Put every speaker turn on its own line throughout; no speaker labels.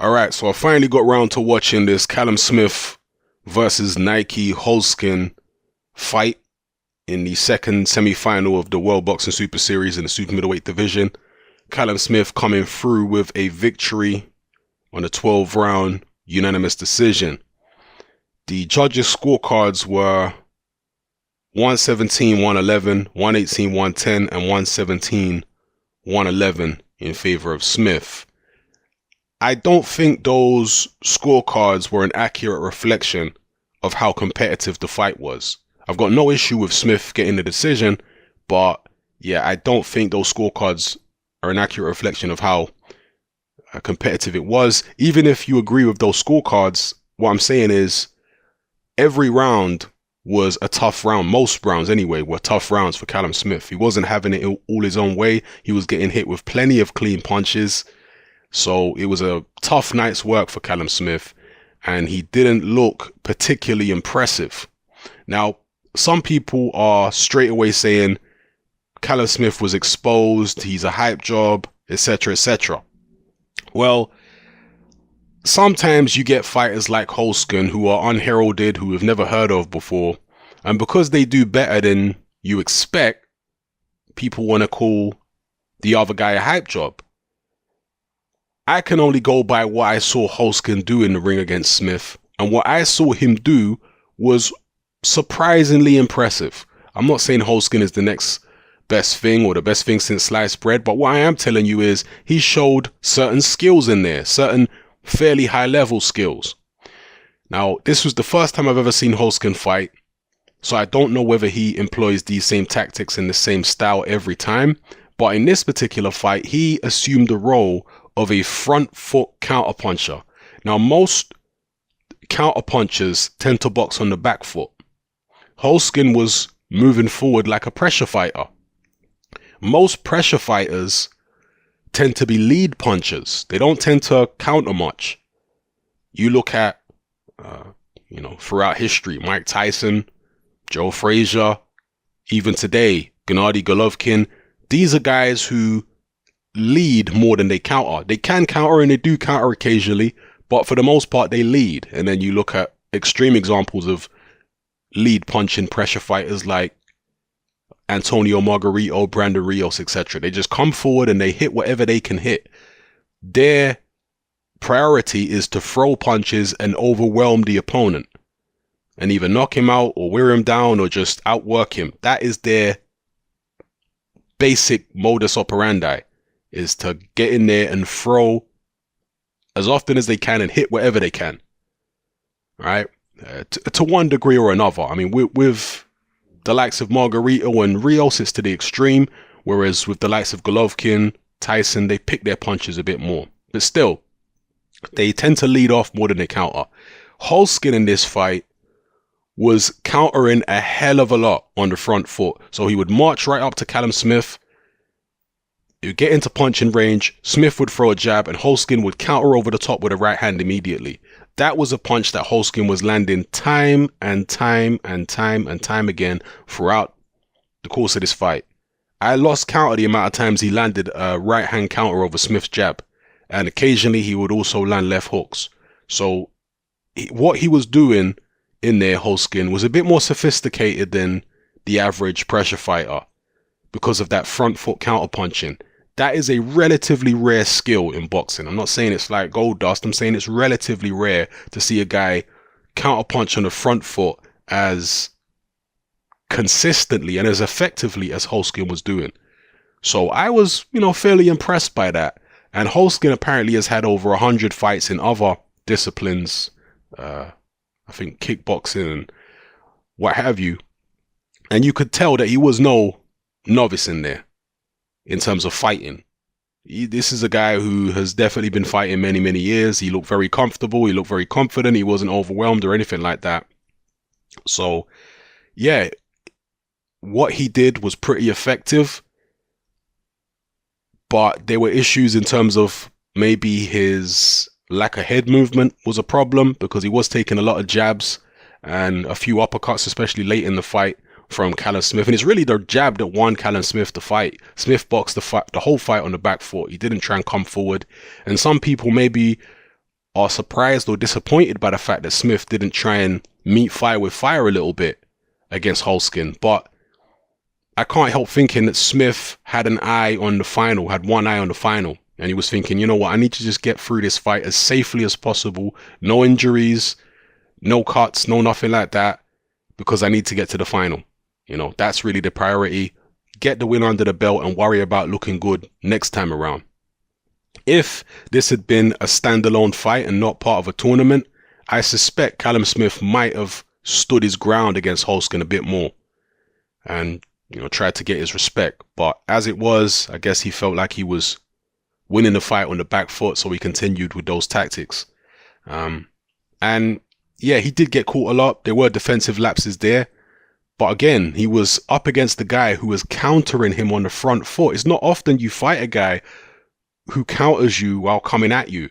All right, so I finally got round to watching this Callum Smith versus Nieky Holzken fight in the second semi-final of the World Boxing Super Series in the super middleweight division. Callum Smith coming through with a victory on a 12-round unanimous decision. The judges' scorecards were 117-111, 118-110, and 117-111 in favor of Smith. I don't think those scorecards were an accurate reflection of how competitive the fight was. I've got no issue with Smith getting the decision, but yeah, I don't think those scorecards are an accurate reflection of how competitive it was. Even if you agree with those scorecards, what I'm saying is every round was a tough round. Most rounds anyway were tough rounds for Callum Smith. He wasn't having it all his own way. He was getting hit with plenty of clean punches. So it was a tough night's work for Callum Smith, and he didn't look particularly impressive. Now, some people are straight away saying Callum Smith was exposed, he's a hype job, etc., etc. Well, sometimes you get fighters like Holzken who are unheralded, who we've never heard of before, and because they do better than you expect, people want to call the other guy a hype job. I can only go by what I saw Holzken do in the ring against Smith, and what I saw him do was surprisingly impressive. I'm not saying Holzken is the next best thing or the best thing since sliced bread, but what I am telling you is he showed certain skills in there, certain fairly high level skills. Now, this was the first time I've ever seen Holzken fight, so I don't know whether he employs these same tactics in the same style every time, but in this particular fight, he assumed the role of a front foot counterpuncher. Now, most counterpunchers tend to box on the back foot. Holzken was moving forward like a pressure fighter. Most pressure fighters tend to be lead punchers. They don't tend to counter much. You look at, throughout history, Mike Tyson, Joe Frazier, even today, Gennady Golovkin. These are guys who lead more than they counter. They can counter and they do counter occasionally, but for the most part they lead. And then you look at extreme examples of lead punching pressure fighters like Antonio Margarito, Brandon Rios, etc. They just come forward and they hit whatever they can hit. Their priority is to throw punches and overwhelm the opponent and either knock him out or wear him down or just outwork him. That is their basic modus operandi, is to get in there and throw as often as they can and hit whatever they can, right? To one degree or another. I mean, with the likes of Margarito and Rios, it's to the extreme, whereas with the likes of Golovkin, Tyson, they pick their punches a bit more. But still, they tend to lead off more than they counter. Holzken in this fight was countering a hell of a lot on the front foot. So he would march right up to Callum Smith. He would get into punching range, Smith would throw a jab, and Holzken would counter over the top with a right hand immediately. That was a punch that Holzken was landing time and time again throughout the course of this fight. I lost count of the amount of times he landed a right hand counter over Smith's jab, and occasionally he would also land left hooks. So what he was doing in there, Holzken, was a bit more sophisticated than the average pressure fighter because of that front foot counter punching. That is a relatively rare skill in boxing. I'm not saying it's like gold dust. I'm saying it's relatively rare to see a guy counterpunch on the front foot as consistently and as effectively as Holzken was doing. So I was, fairly impressed by that. And Holzken apparently has had over 100 fights in other disciplines. I think kickboxing and what have you. And you could tell that he was no novice in there. In terms of fighting, this is a guy who has definitely been fighting many years. He looked very comfortable. He looked very confident. He wasn't overwhelmed or anything like that. So, yeah, what he did was pretty effective. But there were issues in terms of maybe his lack of head movement was a problem because he was taking a lot of jabs and a few uppercuts, especially late in the fight, from Callum Smith. And it's really the jab that won Callum Smith the fight. Smith boxed the whole fight on the back foot. He didn't try and come forward. And some people maybe are surprised or disappointed by the fact that Smith didn't try and meet fire with fire a little bit against Holzken. But I can't help thinking that Smith had an eye on the final, had one eye on the final. And he was thinking, you know what, I need to just get through this fight as safely as possible. No injuries, no cuts, no nothing like that, because I need to get to the final. You know, that's really the priority. Get the win under the belt and worry about looking good next time around. If this had been a standalone fight and not part of a tournament, I suspect Callum Smith might have stood his ground against Holzken a bit more and, you know, tried to get his respect. But as it was, I guess he felt like he was winning the fight on the back foot, so he continued with those tactics. And yeah, he did get caught a lot. There were defensive lapses there. But again, he was up against the guy who was countering him on the front foot. It's not often you fight a guy who counters you while coming at you.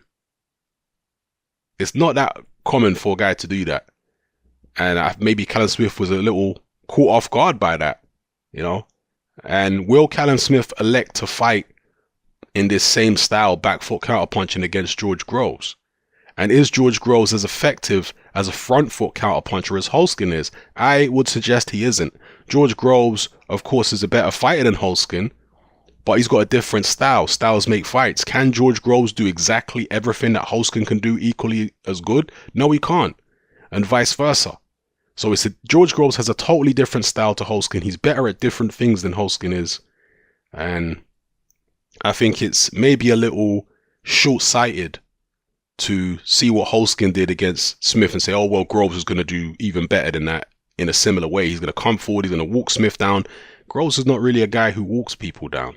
It's not that common for a guy to do that. And maybe Callum Smith was a little caught off guard by that, you know. And will Callum Smith elect to fight in this same style, back foot counterpunching against George Groves? And is George Groves as effective as a front foot counterpuncher as Holzken is? I would suggest he isn't. George Groves, of course, is a better fighter than Holzken, but he's got a different style. Styles make fights. Can George Groves do exactly everything that Holzken can do equally as good? No, he can't. And vice versa. So George Groves has a totally different style to Holzken. He's better at different things than Holzken is. And I think it's maybe a little short-sighted to see what Holzken did against Smith and say, oh, well, Groves is going to do even better than that in a similar way. He's going to come forward, he's going to walk Smith down. Groves is not really a guy who walks people down.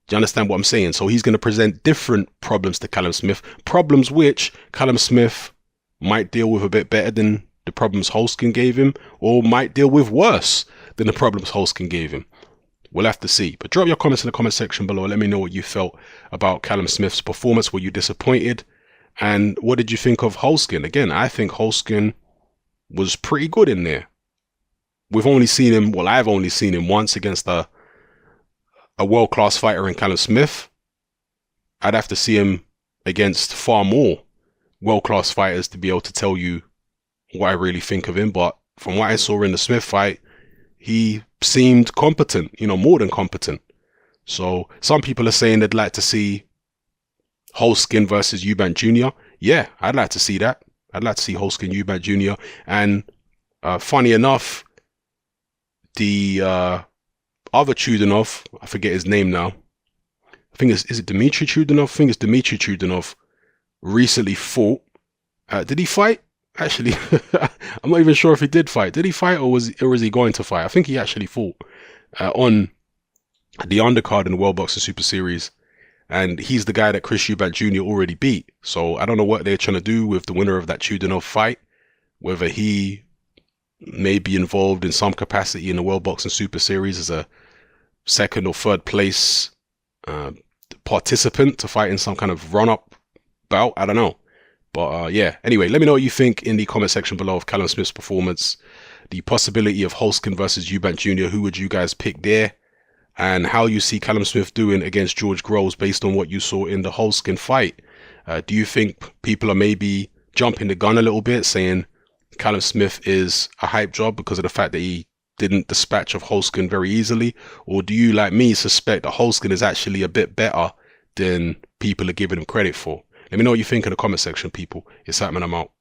Do you understand what I'm saying? So he's going to present different problems to Callum Smith, problems which Callum Smith might deal with a bit better than the problems Holzken gave him, or might deal with worse than the problems Holzken gave him. We'll have to see. But drop your comments in the comment section below. Let me know what you felt about Callum Smith's performance. Were you disappointed? And what did you think of Holzken? Again, I think Holzken was pretty good in there. We've only seen him, well, I've only seen him once against a world-class fighter in Callum Smith. I'd have to see him against far more world-class fighters to be able to tell you what I really think of him. But from what I saw in the Smith fight, he seemed competent, you know, more than competent. So some people are saying they'd like to see Holzken versus Eubank Jr. Yeah, I'd like to see that. I'd like to see Holzken Eubank Jr. And funny enough, the other Chudinov, I forget his name now. I think is it Dmitry Chudinov? I think it's Dmitry Chudinov. Recently fought. Did he fight? Actually, I'm not even sure if he did fight. Did he fight, or was he going to fight? I think he actually fought on the undercard in the World Boxing Super Series. And he's the guy that Chris Eubank Jr. already beat. So I don't know what they're trying to do with the winner of that Chudinov fight. Whether he may be involved in some capacity in the World Boxing Super Series as a second or third place participant to fight in some kind of run-up bout. I don't know. But yeah, anyway, let me know what you think in the comment section below of Callum Smith's performance. The possibility of Holzken versus Eubank Jr. Who would you guys pick there? And how you see Callum Smith doing against George Groves based on what you saw in the Holzken fight. Do you think people are maybe jumping the gun a little bit, saying Callum Smith is a hype job because of the fact that he didn't dispatch of Holzken very easily? Or do you, like me, suspect that Holzken is actually a bit better than people are giving him credit for? Let me know what you think in the comment section, people. It's Hatman, I'm out.